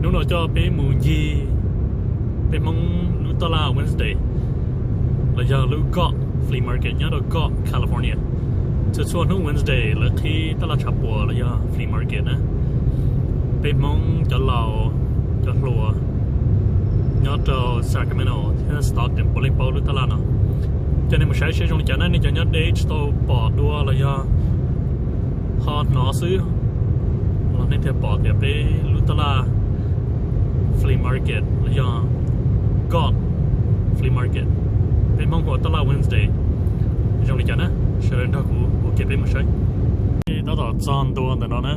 nếu nó cho bé mù gì bé mong lúc đó là Wednesday là giờ lúc got flea market nhớ đó got California cho số lúc Wednesday là khi đó là chập bùa là giờ flea market á bé mong cho lầu cho lùa nhớ cho Sacramento thế là Stockton bồi bao lúc đó là nó cho nên một số sử dụng cho nên cho nhớ để cho bỏ đua là do họ nó xứ là nên theo bỏ theo bé lúc đó là flea market là do God flea market bên mong họ đó là Wednesday trong lịch trình á sẽ đến đó của kịp bên một số đó là chọn đồ để nó nè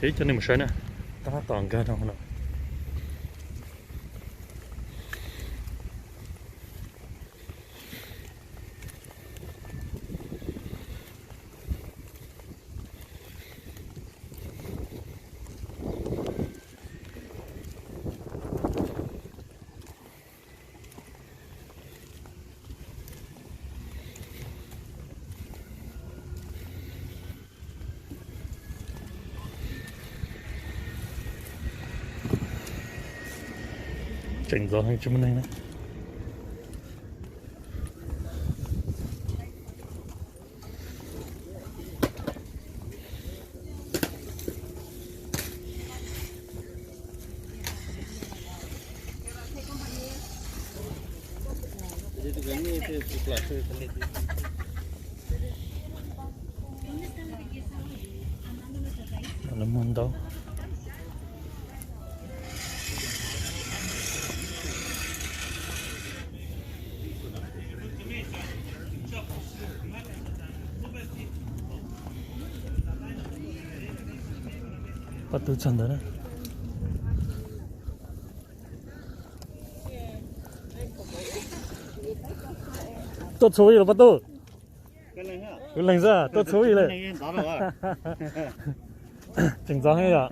thế cho nên một số nè ta toàn cái đâu nữa chỉnh gió hay chúng mình này nó muốn đâu bắt đầu chân đó đấy tốt số gì rồi bắt đầu cái lành ra tốt số gì này chỉnh gió hay à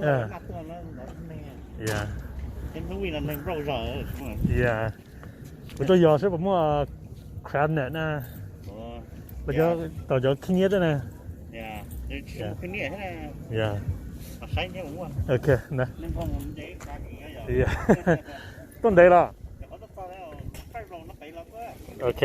yeah yeah tôi giờ sẽ mua crab net nè bây giờ tao giờ kinh nghiệm đấy nè yeah ok nè yeah tuần đấy là ok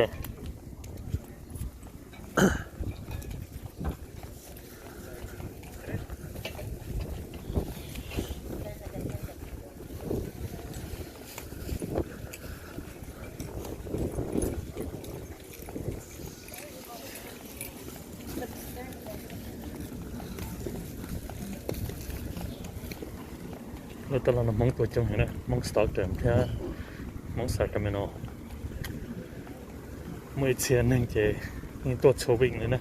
lúc đó là nó mong tuổi trong này nè mong Stockton theo mong Sacramento mới chia nên cái những tuổi số bình nữa nè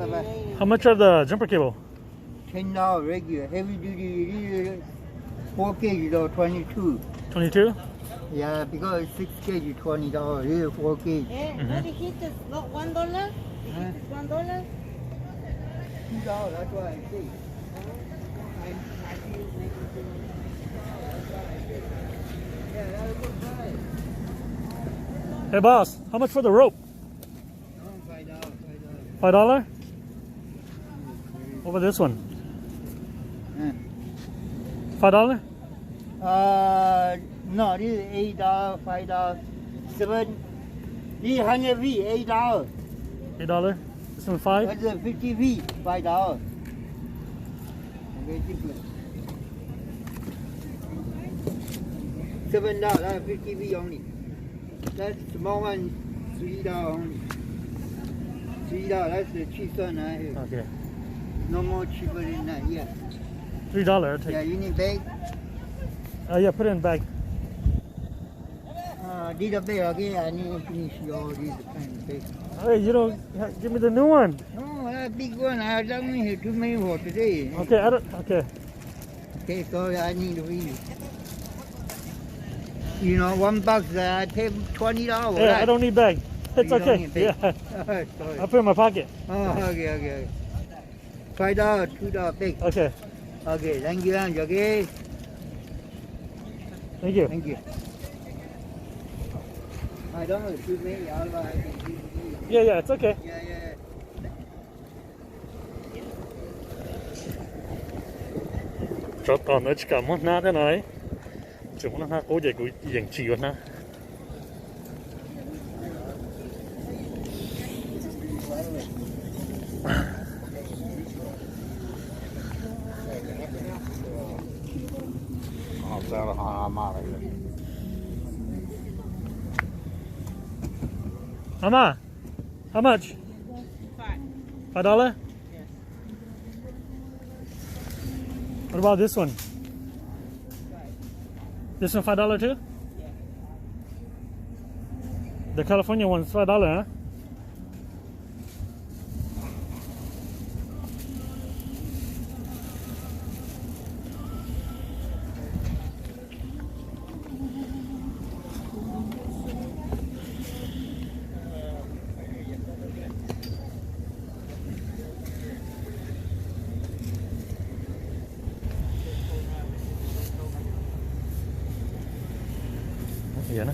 bye. How much are the jumper cable? $10 regular. Heavy duty, 4 kg though, 22. 22? Yeah, because 6 kg, $20. Here, 4 kg. What is it? $1? Huh? It's $1? $2, that's what I say. Yeah, that's a good price. Hey boss, how much for the rope? No, $5. $5? What about this one? $5? No, this is $8, $5, 7. This 100 feet, $8. $8? This one 5? That's a 50 feet, $5. Okay, different. $7, 50 feet only. That small one, $3 only. $3, that's the cheap one right here. Okay. No more cheaper than that, yeah. $3, I'll take Yeah, it. you need bag? Yeah, put it in bag. This a bag again, I need to finish all these kind of bag. Hey, you don't give me the new one. No, that big one, I don't need too many for today. Okay, I don't. Okay. Okay, sorry, I need to read it. You know, $1, I pay $20. Yeah, I don't need bag. It's You don't okay. need bag. Yeah, Sorry. I'll put it in my pocket. Oh, okay. $5, $2 bag. Okay, Okay, thank you, Ange, okay? thank you. Thank you. I don't know, too many, otherwise I can give you. Yeah, it's okay. Yeah. Cho toàn ở cả món na thế này. Chúng nó ha cố dậy của dạng chỉ na. Mama, how much? $5? Yes. What about this one? This one $5 too? Yeah. The California one's $5, huh? Vậy đó.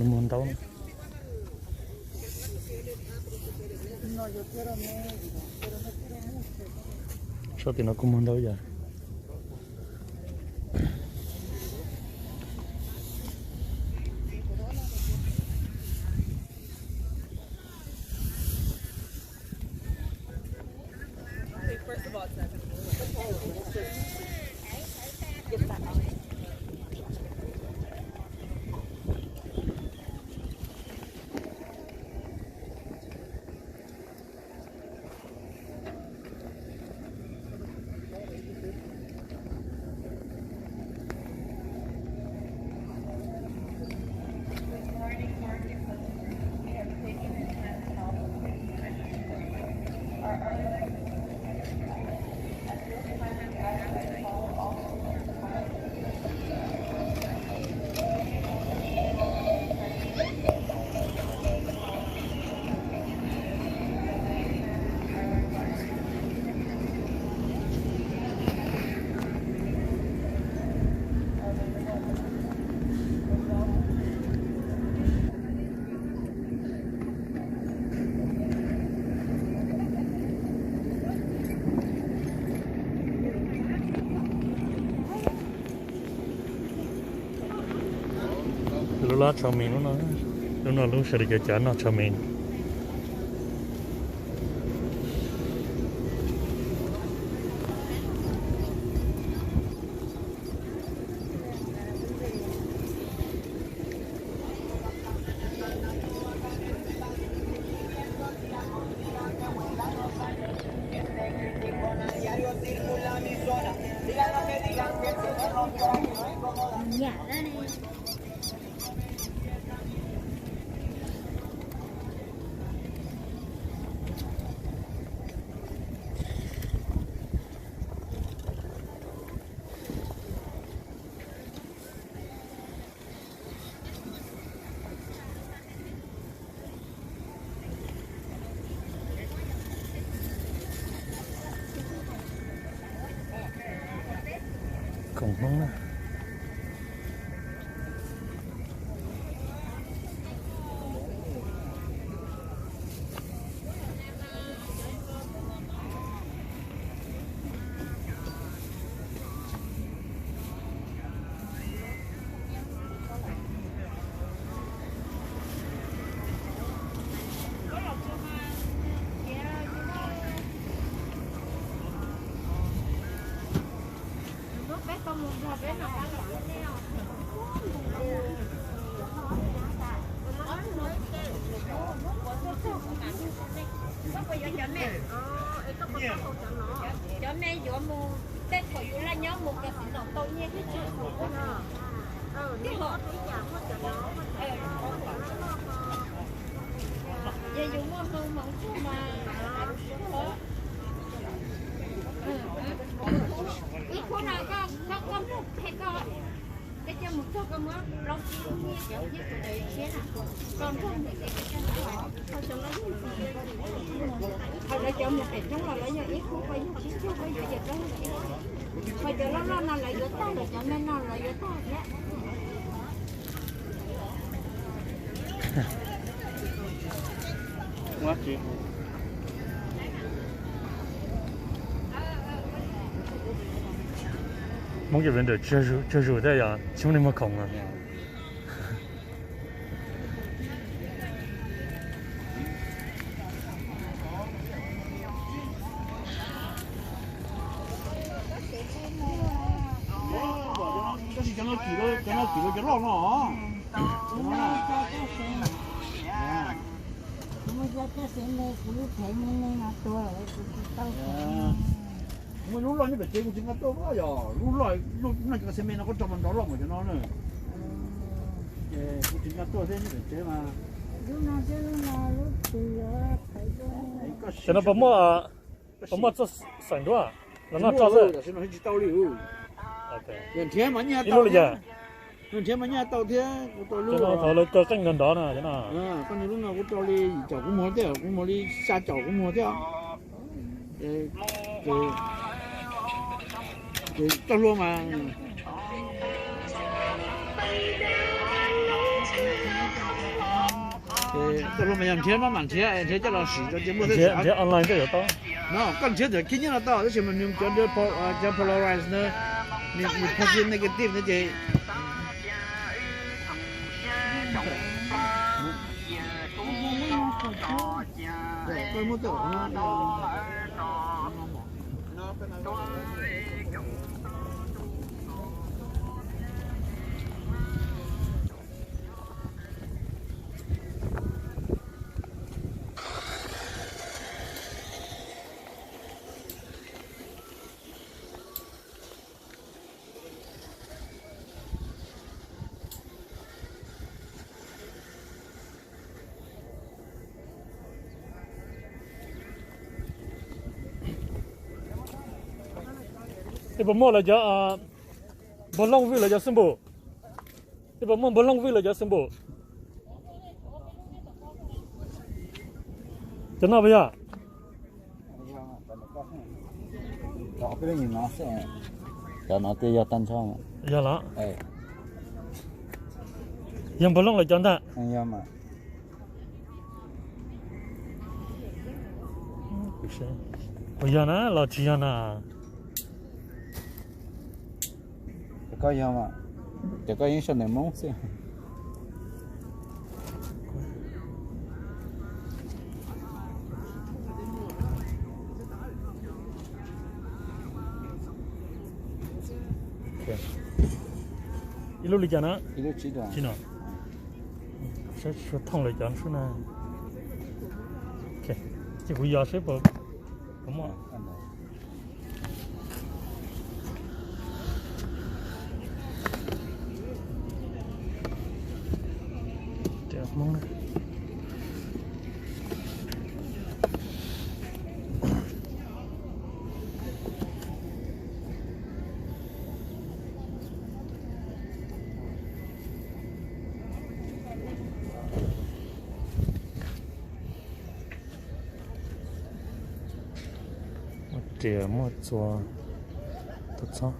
Un montón. No, yo quiero médico, pero no quiero mucho. Yo tengo como andado ya. First of all, it's not get that out. lá cho mình lúc nào lúc sẽ được trả nó cho mình Dạ đó đi. khủng hoảng cho mẹ vô mua tết của you là nhớ một cái sản phẩm tôi nhé cái chuyện của nó cái họ thấy nhà mất cho nó giờ dùng mua hơn món chú mà ít cô nào có hay có cái cho một số cái món rau chiên như kiểu như cái đấy còn không thì cái chân họ cho nó thôi để cho một cái chúng là lấy giờ ít không phải chín chưa phải giờ đó phải giờ nó lại giữa tay để cho nên nó lại giữa tay nhé quá chị mỗi cái vấn đề接受这样兄弟们恐啊cho nó chỉ lo nó mà lúc này như vậy cũng chính là tôi bao giờ lúc này cái xem nó có cho mình đó lòng của nó nữa cũng chính là tôi thế như vậy mà现在不么做省多啊那照着是那去倒流 OK 人天嘛你一路里家人天嘛你倒天我倒流 这头了个更跟到呢真的con này lúc nào cũng cho đi chảo cũng mua theo cũng mua đi xa chảo cũng mua theo cho luôn mà cho luôn mà làm thế mà mặn thế cho nó xử cho chế mua thế online cái đó nó cần thế thì kinh nghiệm là to chứ mình cho đưa cho polarize nữa mình positive negative như vậy tôi muốn tưởng thì bố mua là cho bố long vi là cho symbol thì bố mua bố long vi là cho symbol cho nó bây giờ đó cái này nó sẽ cho nó tiêu cho tan xong giờ làยังbố long là cho ta anh mà bây giờ nó là chỉ là có gì không ạ? Chỉ có những số này mong xem. 一路里讲呢，一路7段。几呢？说痛了讲说呢。OK， 这回要是不，怎么？这么呢？这么做，不错。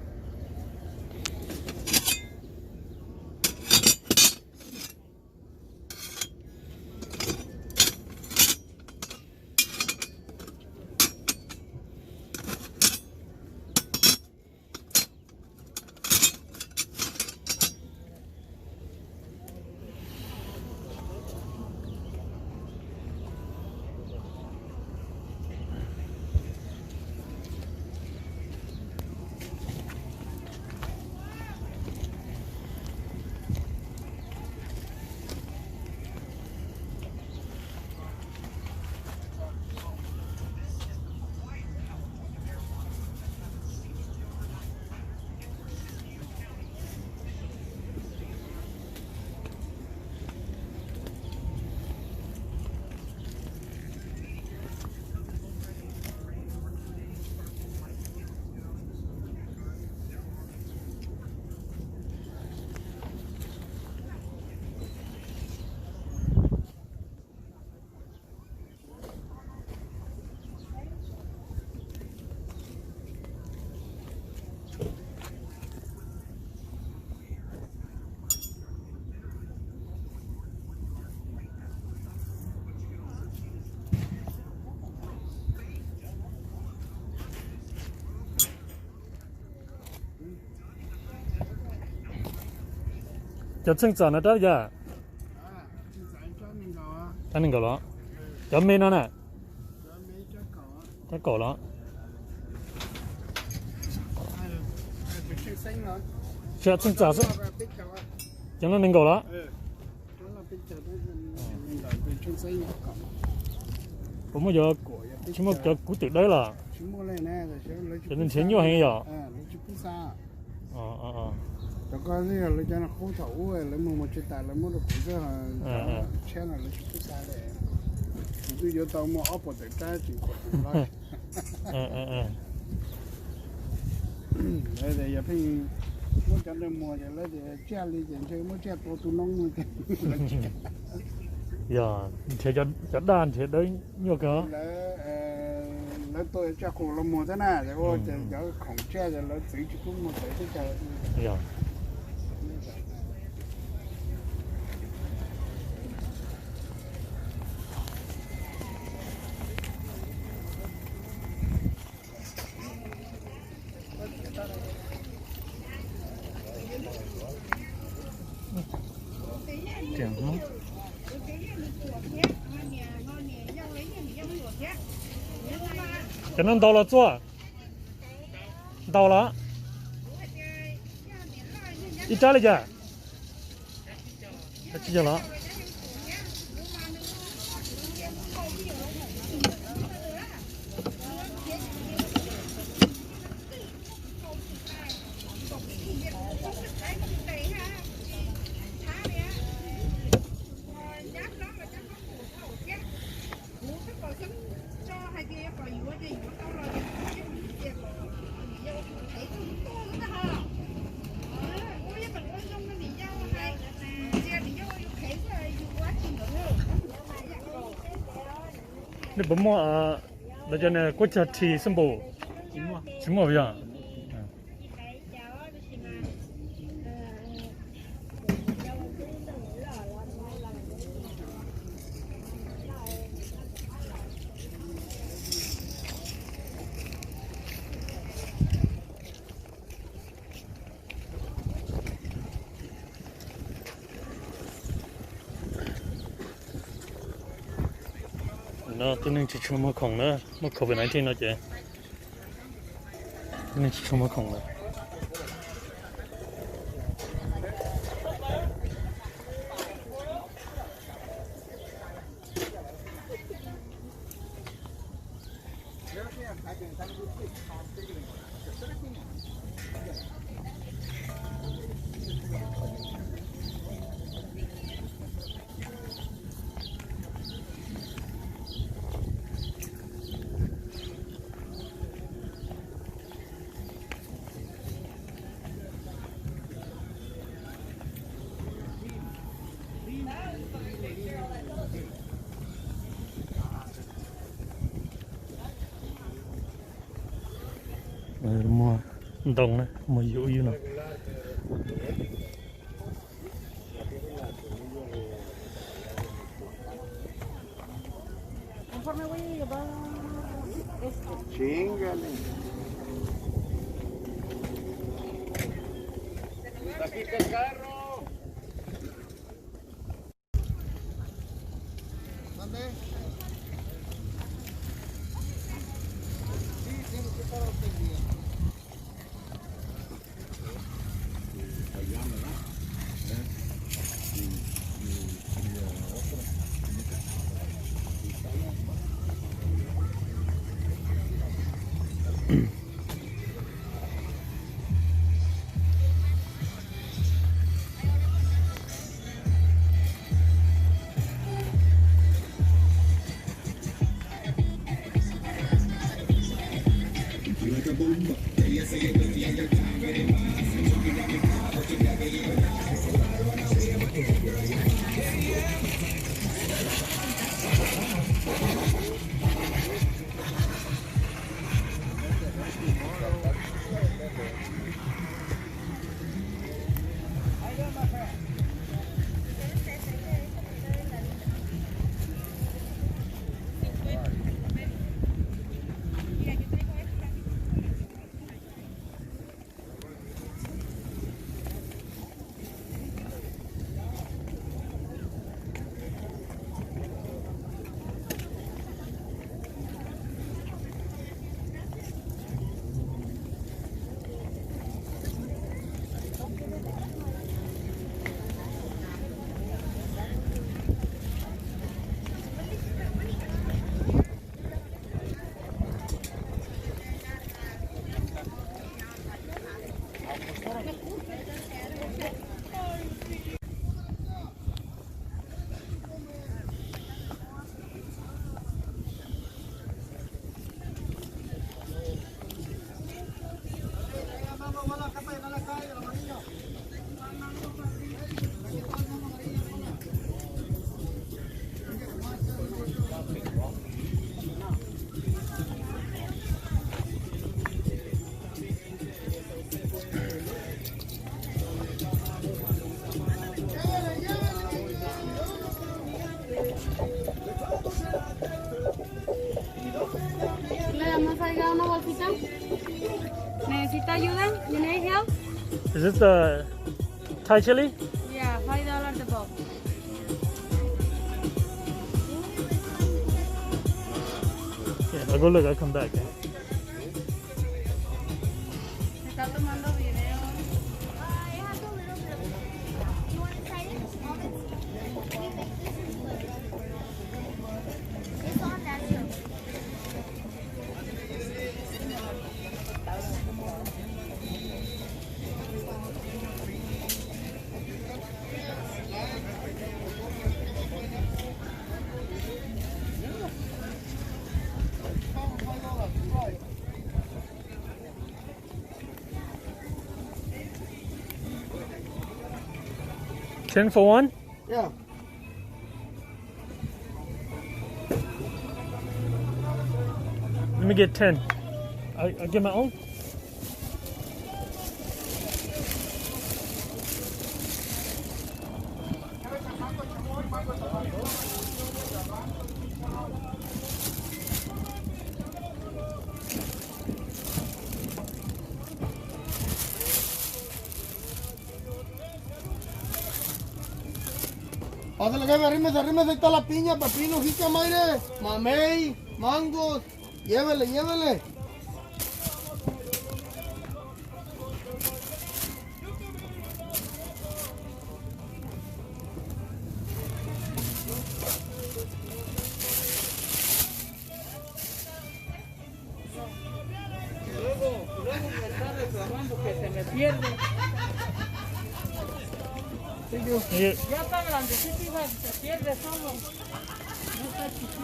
就正常的到家。咱能搞了，要没了呢？他搞了。是正常是，将来能搞了。我们要，起码要固定来了。就能钱就很要。แล้วก็นี่เราจะนั่งคู่เถาแล้วมึงมาจุดตาแล้วมึงเราคู่จะแช่เราจะคู่ซาเลยดูเยอะตอนมึงเอาปวดแต่จริงกว่าร้อยแล้วเดี๋ยวอย่าเพิ่งมึงจะเดินมัวจะแล้วเดี๋ยวแช่เลยอย่างเช่นมึงแช่ตัวตุ้น้องมึงจะอย่าเฉยจะด้านเฉยได้เยอะก็แล้วตัวแช่ของเรามัวซะน่ะแต่ว่าจะเดี๋ยวของแช่จะแล้วซื้อจุดมัวใส่ที่จะอย่า这样吗？可能到了做，到了，一扎了家，他记着了。那不么啊？那叫呢国家提什么？什么不样？nó tôi nên chỉ mua khổng nữa mua khẩu phần này trên nó chứ tôi nên chỉ mua khổng nữa mua đồng này mua dụ như nào Chingale. Aquí está el carro. ¿Dónde? Sí, tiene que estar atendido. ¿Necesita ayuda? You need help? Is this the Thai chili? Yeah, $5 the box. Yeah, I'll go look, I'll come back. Se está tomando video. $10 for one? Yeah. Let me get 10. I'll get my own. Pásale, que arrímese, ahí está la piña, pepino, jícama, mamey, mangos. Llévele, llévele. Luego me está reclamando que se me pierde. Ya está grandecito, hija, se pierde solo. No está chiquito.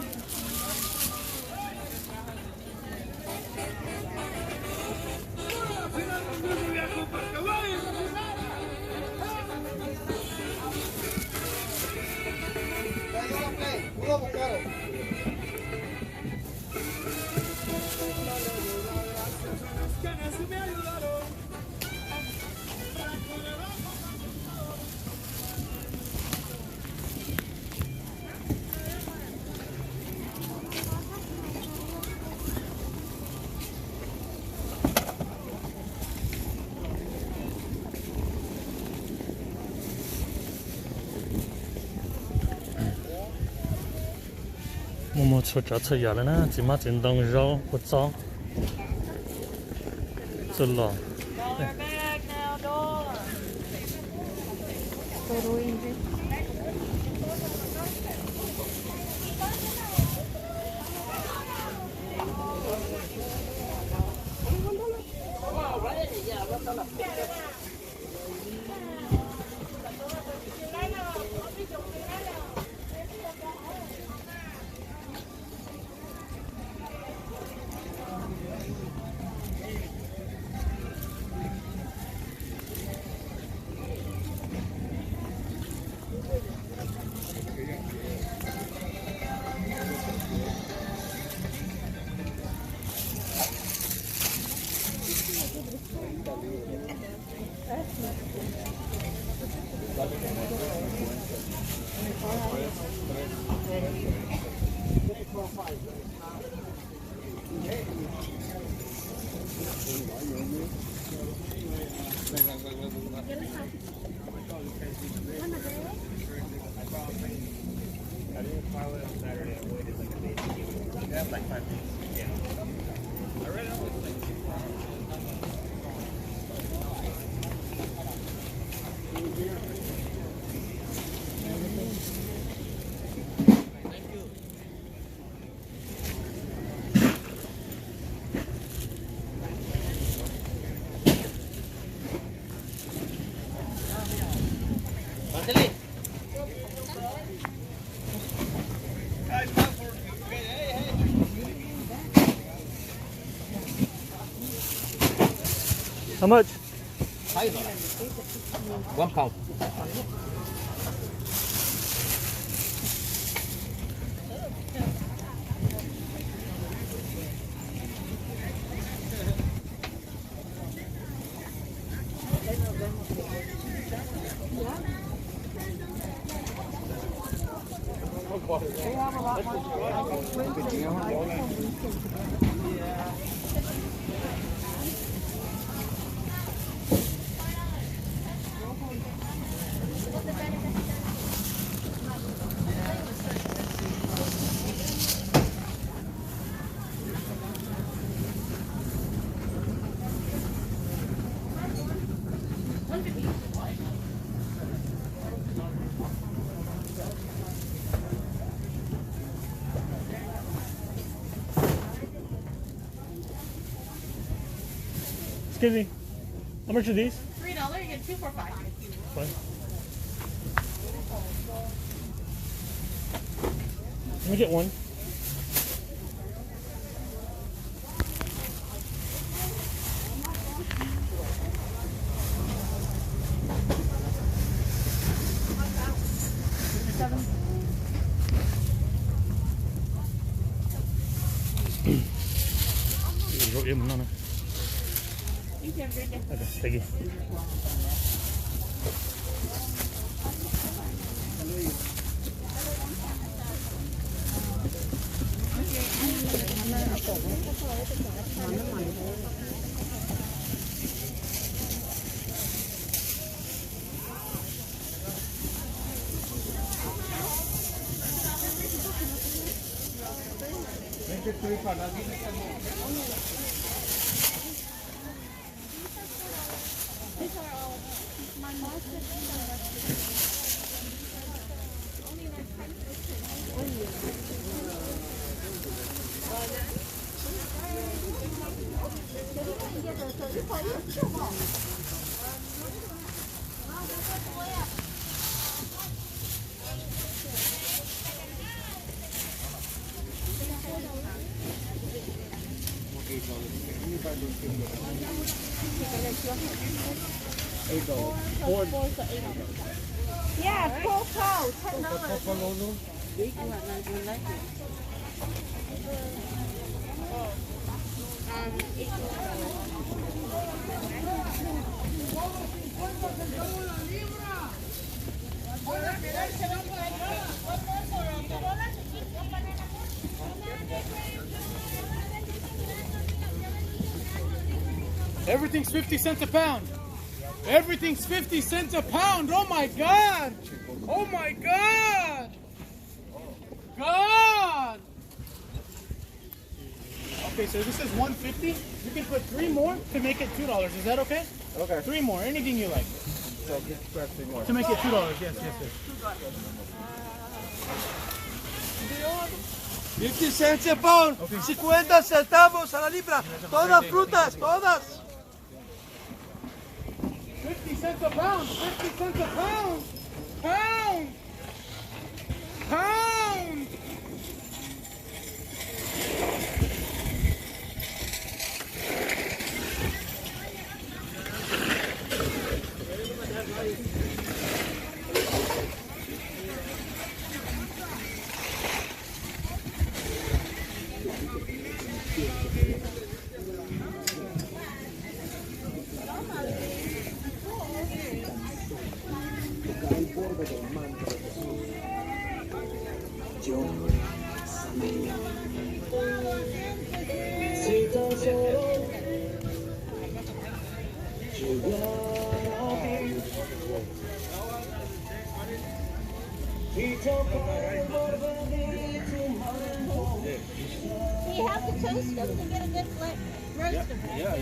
出找出牙了呢，只嘛真当肉不糟，是了。 Dollar bag now, dollar. How much? 1 pound. Excuse me. How much are these? $3, you get 2 for $5. Fine. Let me get one. Rốt im nó nè. Okay, thank you. Yeah, cocoa, $10. Everything's 50 cents a pound. Everything's 50 cents a pound. Oh my God. Oh my God. God. Okay, so this is $1.50. You can put 3 more to make it $2. Is that okay? Okay. 3 more, anything you like. So just grab 3 more. To make it $2. Yes. 50 cents a pound. 50 centavos a la libra. Todas frutas, todas. 50 cents a pound. 50 cents a pound. Pound. Do you have to toast them to get a good roast of them? Yeah.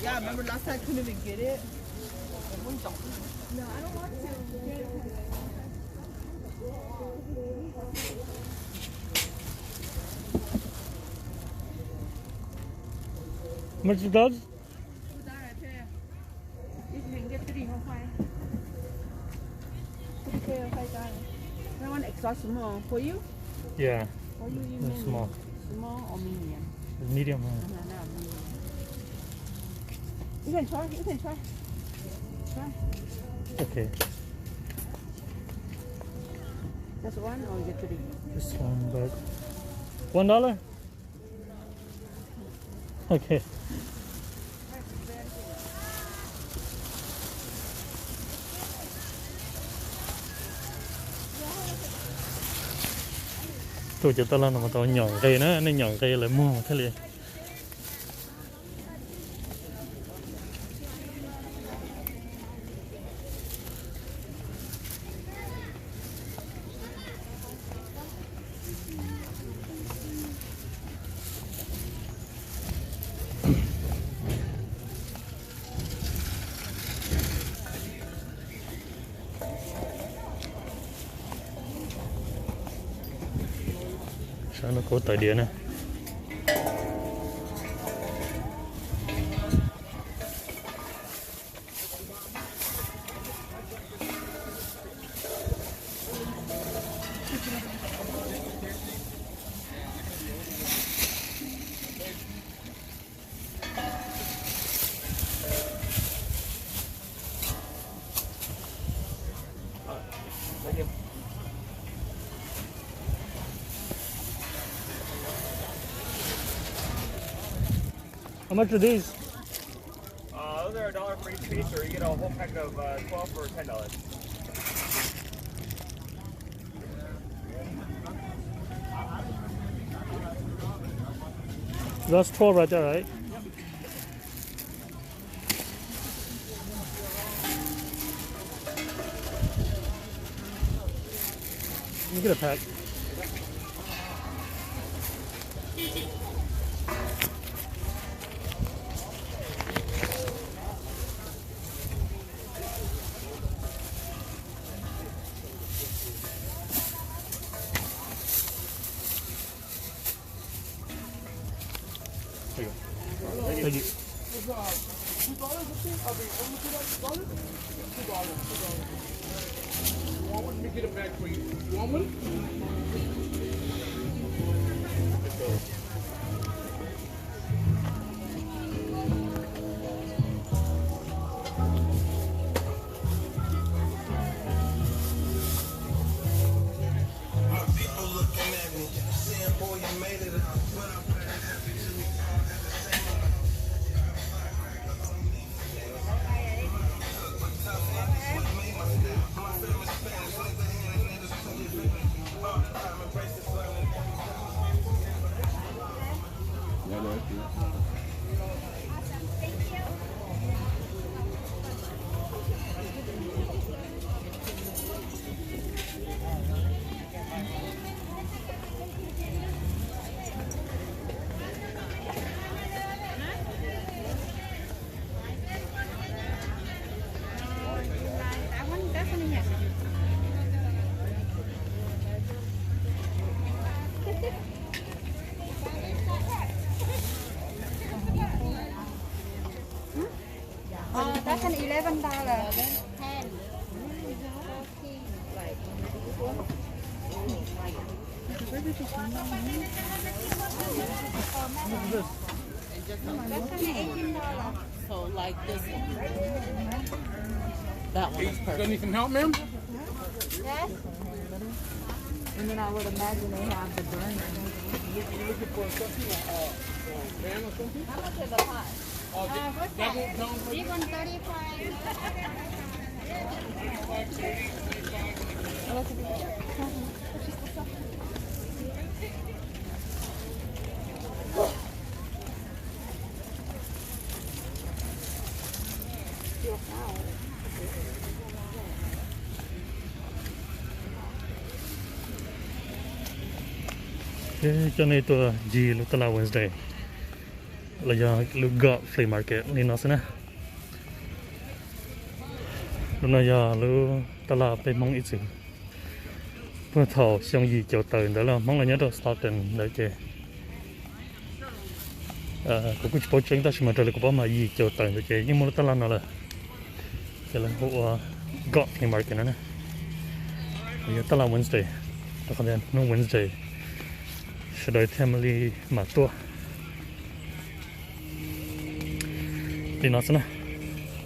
Yeah, remember last time I couldn't even get it? How much it does? That one extra small. For you? Yeah, For you, you it's mean small. small or medium? It's medium. No, not medium. You can try. Try. Okay, Just one or you get 3? this one, but $1? Okay. Tôi chỉ tao làm mà tao nhọn cây nó, nên nhọn cây lại mua thế liền. Sao nó có tờ điện nè. How much are these? Those are $1 for each piece, or you get a whole pack of 12 for $10. That's 12 right there, right? You get a pack. Thank you. Let me get it back for you. You want one? That's an $11. That's an $18. So like this one. That one is You perfect. need some help, ma'am? Yes. And then I would imagine they have the burner. You looking for something like pan or something? How much is the pot? What's that? Big one, 35. Cho nên tôi gì lúc tao là Wednesday là do lúc gọi flea market nên nó sẽ nè lúc này giờ lúc tao làไปmong ít sựเพื่อthầu xong gì chiều tới đó là mong là nhớ được Stockton đấy chứ cũng có chuyện ta xem mà rồi cũng có mà gì chiều tới đấy chứ nhưng mà tao là nó là cái là hộ gọi flea market nữa nè giờ tao là Wednesday tao không biết nó Wednesday sẽ đợi family mà tua đi nó xem nào